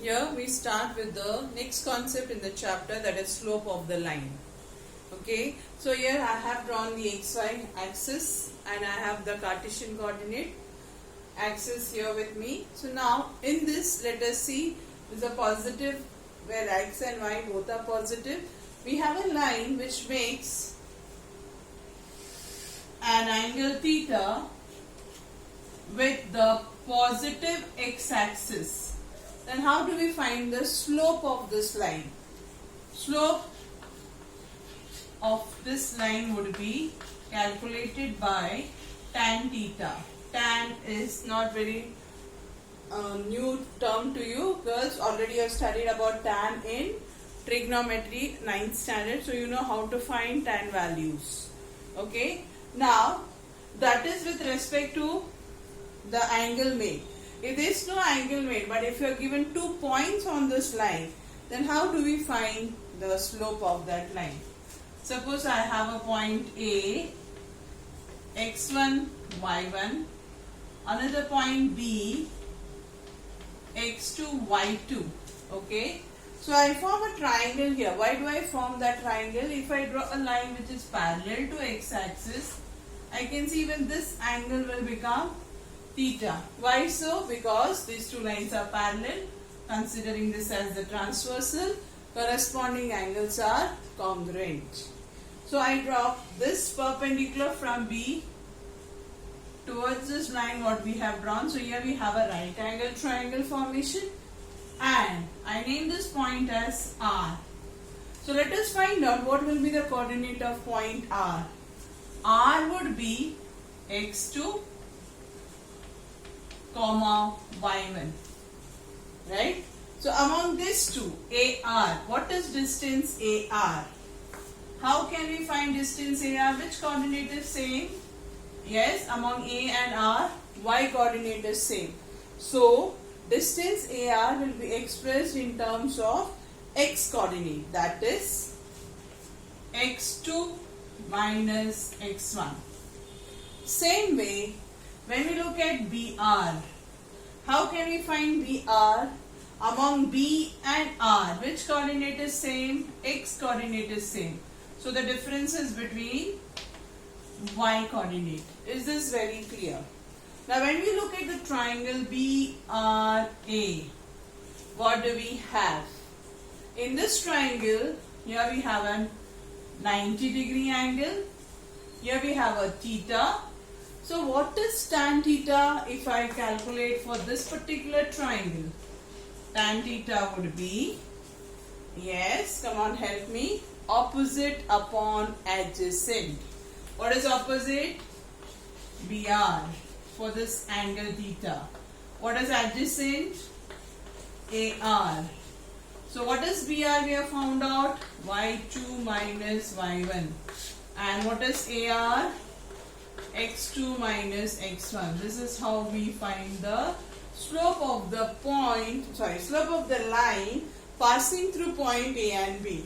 Here we start with the next concept in the chapter, that is slope of the line. Okay, so here I have drawn the xy axis and I have the Cartesian coordinate axis here with me. So now in this, let us see, is a positive where x and y both are positive. We have a line which makes an angle theta with the positive x-axis. Then how do we find the slope of this line? Slope of this line would be calculated by tan theta. Tan is not very new term to you, girls. Already you have studied about tan in trigonometry 9th standard, so you know how to find tan values. Okay, now that is with respect to the angle made. If there is no angle made, but if you are given 2 points on this line, then how do we find the slope of that line? Suppose I have a point A, x1, y1, another point B, x2, y2. Okay, so I form a triangle here. Why do I form that triangle? If I draw a line which is parallel to x-axis, I can see when this angle will become theta. Why so? Because these two lines are parallel. Considering this as the transversal, corresponding angles are congruent. So I draw this perpendicular from B towards this line what we have drawn. So here we have a right angle triangle formation and I name this point as R. So let us find out what will be the coordinate of point R. R would be x2, comma y1, right? So among these two, AR, what is distance AR? How can we find distance AR? Which coordinate is same? Yes, among A and R, y coordinate is same. So distance AR will be expressed in terms of x coordinate, that is x2 minus x1. Same way, when we look at BR, how can we find BR? Among B and R, which coordinate is same? X coordinate is same. So the difference is between y coordinate. Is this very clear? Now when we look at the triangle BRA, what do we have? In this triangle, here we have a 90-degree angle. Here we have a theta. So what is tan theta if I calculate for this particular triangle? Tan theta would be, yes, come on, help me, opposite upon adjacent. What is opposite? BR for this angle theta. What is adjacent? AR. So what is BR we have found out? Y2 minus Y1. And what is AR? X2 minus X1. This is how we find the slope of the slope of the line passing through point A and B.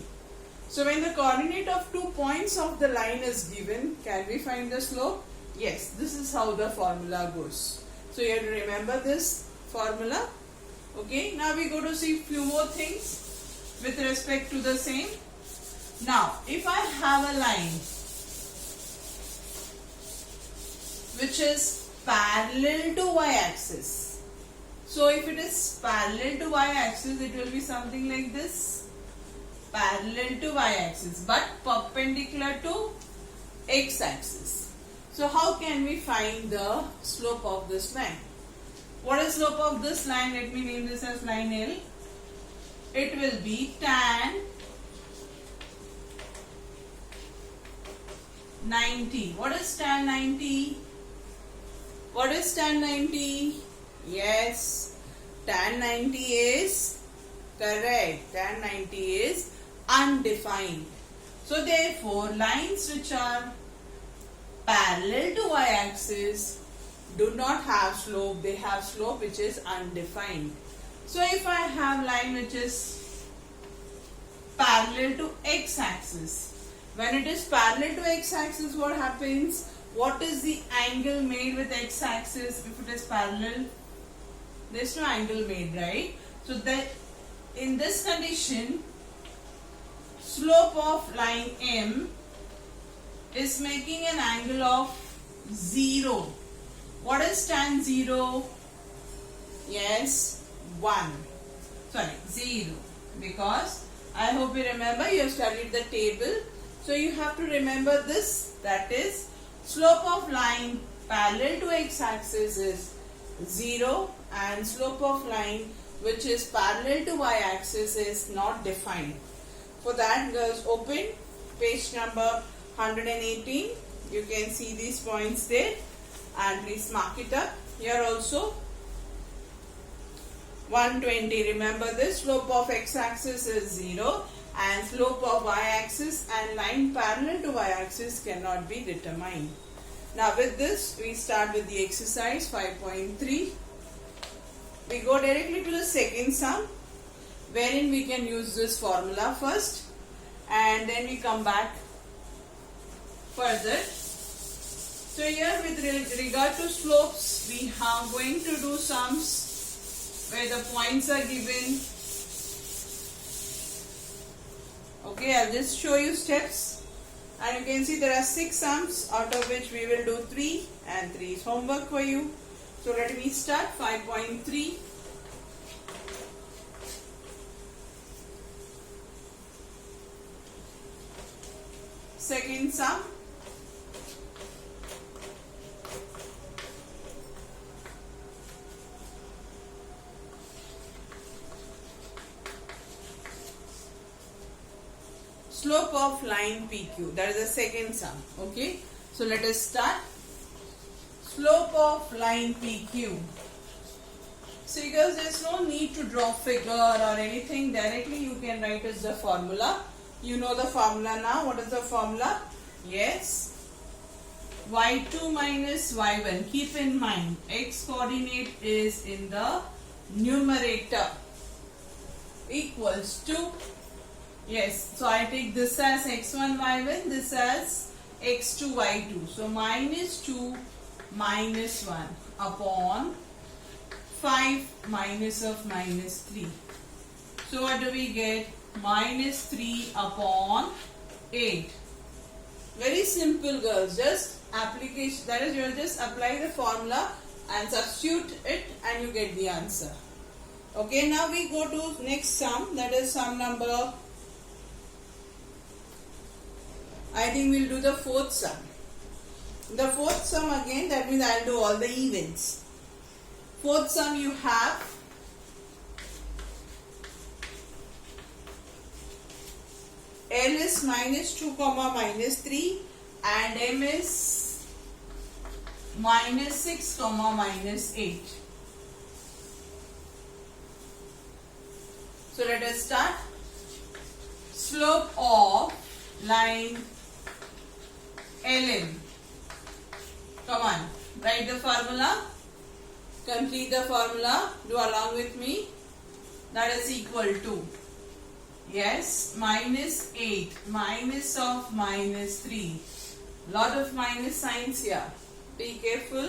So when the coordinate of 2 points of the line is given, can we find the slope? Yes, this is how the formula goes. So you have to remember this formula. Okay, now we go to see few more things with respect to the same. Now, if I have a line which is parallel to y-axis, so if it is parallel to y-axis, it will be something like this, parallel to y-axis but perpendicular to x-axis. So how can we find the slope of this line? What is slope of this line? Let me name this as line L. It will be tan 90. What is tan 90? What is tan 90? Yes, tan 90 is correct. Tan 90 is undefined. So therefore, lines which are parallel to y-axis do not have slope. They have slope which is undefined. So if I have line which is parallel to x-axis, when it is parallel to x-axis, what happens? What is the angle made with x-axis if it is parallel? There is no angle made, right? So that in this condition, slope of line M is making an angle of 0. What is tan 0? Yes, 1. Sorry, 0. Because I hope you remember, you have studied the table. So you have to remember this, that is, slope of line parallel to x-axis is 0 and slope of line which is parallel to y-axis is not defined. For that, girls, open page number 118. You can see these points there and please mark it up. Here also 120. Remember this, slope of x-axis is 0 and slope of y-axis and line parallel to y-axis cannot be determined. Now with this, we start with the exercise 5.3. We go directly to the second sum, wherein we can use this formula first and then we come back further. So here with regard to slopes, we are going to do sums where the points are given. Okay, I'll just show you steps and you can see there are 6 sums, out of which we will do 3 and 3 is homework for you. So let me start 5.3. Second sum. Slope of line PQ, that is the second sum. Okay, so let us start. Slope of line PQ. So because there is no need to draw figure or anything, directly you can write as the formula. You know the formula now. What is the formula? Yes, y2 minus y1. Keep in mind, x coordinate is in the numerator, equals to, yes, so I take this as x1 y1, this as x2 y2. So minus 2 minus 1 upon 5 minus of minus 3. So what do we get? Minus 3 upon 8. Very simple, girls. Just application, that is, you will just apply the formula and substitute it and you get the answer. Okay, now we go to next sum, that is sum number, I think we'll do the fourth sum. The fourth sum again, that means I'll do all the evens. Fourth sum you have L is minus 2 comma minus 3 and M is minus 6 comma minus 8. So let us start. Slope of line LM. Come on, write the formula. Complete the formula. Do along with me. That is equal to, yes, minus 8 minus of minus 3. Lot of minus signs here. Be careful.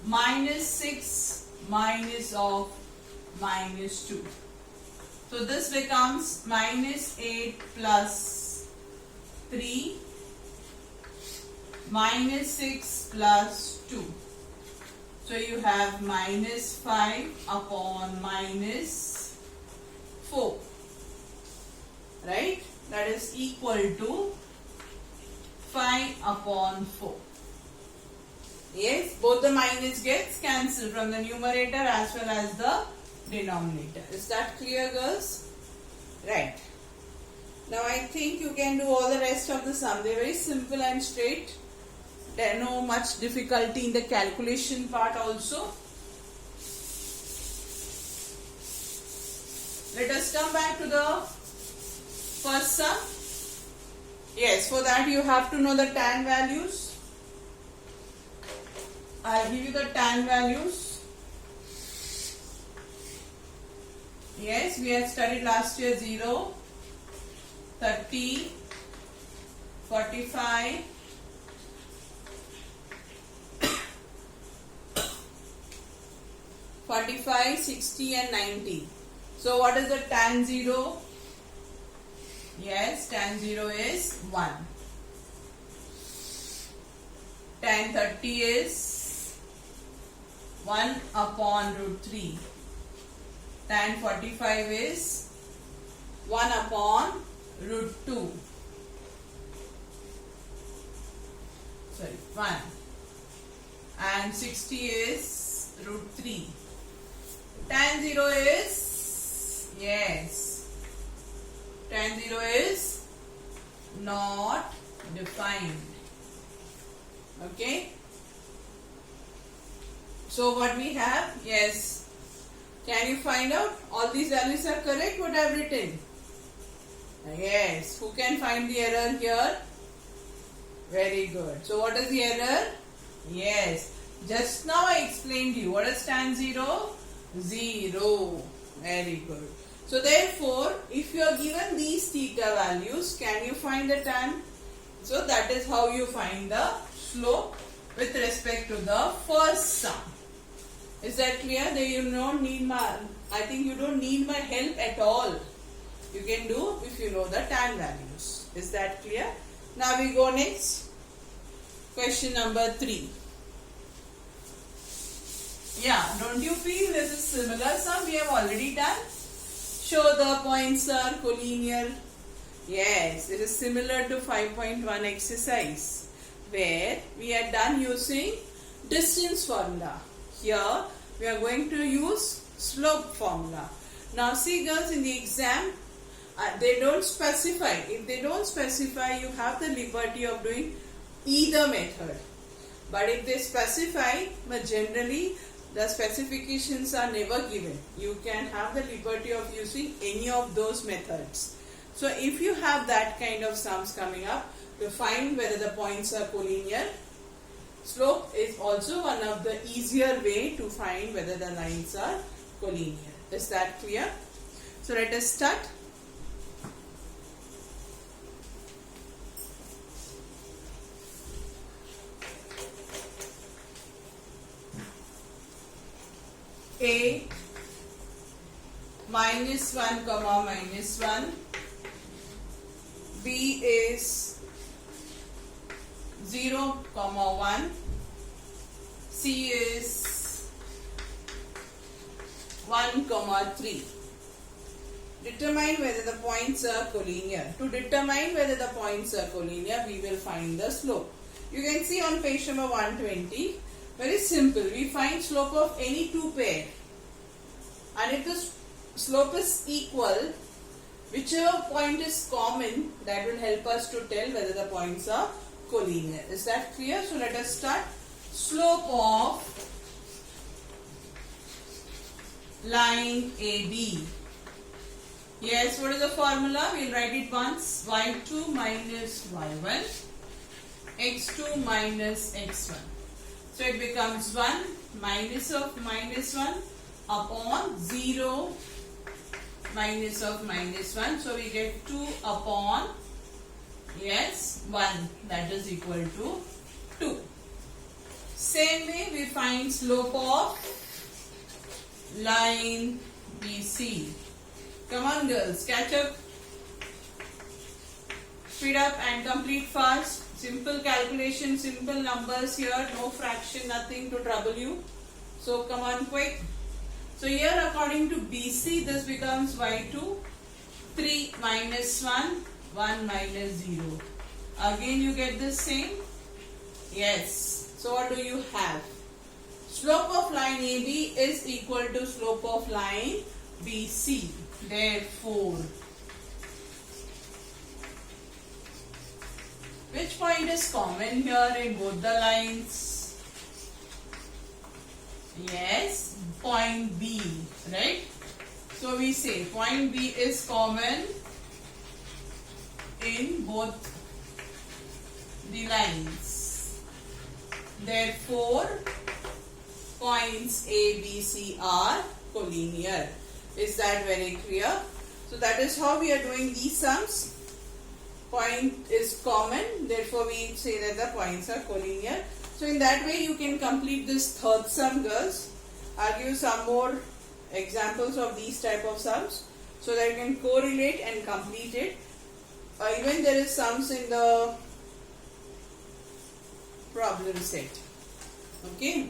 Minus 6 minus of minus 2. So this becomes minus 8 plus 3 minus 6 plus 2. So you have minus 5 upon minus 4. Right? That is equal to 5 upon 4. Yes, both the minus gets cancelled from the numerator as well as the denominator. Is that clear, girls? Right. Now I think you can do all the rest of the sum. They are very simple and straight. There is no much difficulty in the calculation part also. Let us come back to the first sum. Yes, for that you have to know the tan values. I will give you the tan values. Yes, we have studied last year 0, 30, 45, 60 and 90. So what is the tan 0? Yes, tan 0 is 1. Tan 30 is 1 upon root 3. Tan 45 is 1 upon root 2. Sorry, 1. And 60 is root 3. Tan 0 is, yes, tan 0 is not defined. Okay. So what we have, yes, can you find out all these values are correct what I have written? Yes, who can find the error here? Very good. So what is the error? Yes, just now I explained you. What is tan 0? 0. Very good. So therefore, if you are given these theta values, can you find the tan? So that is how you find the slope with respect to the first sum. Is that clear? That you don't need my, I think you don't need my help at all. You can do if you know the tan values. Is that clear? Now we go next. Question number 3. Yeah, don't you feel this is similar sum we have already done? Show the points are collinear. Yes, it is similar to 5.1 exercise where we are done using distance formula. Here we are going to use slope formula. Now see girls, in the exam they don't specify. If they don't specify, you have the liberty of doing either method. But if they specify, but generally the specifications are never given. You can have the liberty of using any of those methods. So if you have that kind of sums coming up, to find whether the points are collinear, slope is also one of the easier way to find whether the lines are collinear. Is that clear? So let us start. A minus 1 comma minus 1, B is 0 comma 1, C is 1 comma 3. Determine whether the points are collinear. To determine whether the points are collinear, we will find the slope. You can see on page number 120, very simple. We find slope of any two pair, and if the slope is equal, whichever point is common, that will help us to tell whether the points are collinear. Is that clear? So let us start. Slope of line AB. Yes, what is the formula? We will write it once. y2 minus y1, x2 minus x1. So it becomes 1 minus of minus 1 upon 0 minus of minus 1. So we get 2 upon, yes, 1, that is equal to 2. Same way we find slope of line BC. Come on girls, catch up. Speed up and complete fast. Simple calculation, simple numbers here, no fraction, nothing to trouble you. So come on quick. So here according to BC, this becomes y2, 3 minus 1, 1 minus 0. Again you get the same. Yes. So what do you have? Slope of line AB is equal to slope of line BC. Therefore, which point is common here in both the lines? Yes, point B, right? So we say point B is common in both the lines. Therefore, points A, B, C are collinear. Is that very clear? So that is how we are doing these sums. Point is common, therefore we say that the points are collinear. So in that way you can complete this third sum, girls. I'll give some more examples of these type of sums so that you can correlate and complete it. Even there is sums in the problem set. Okay.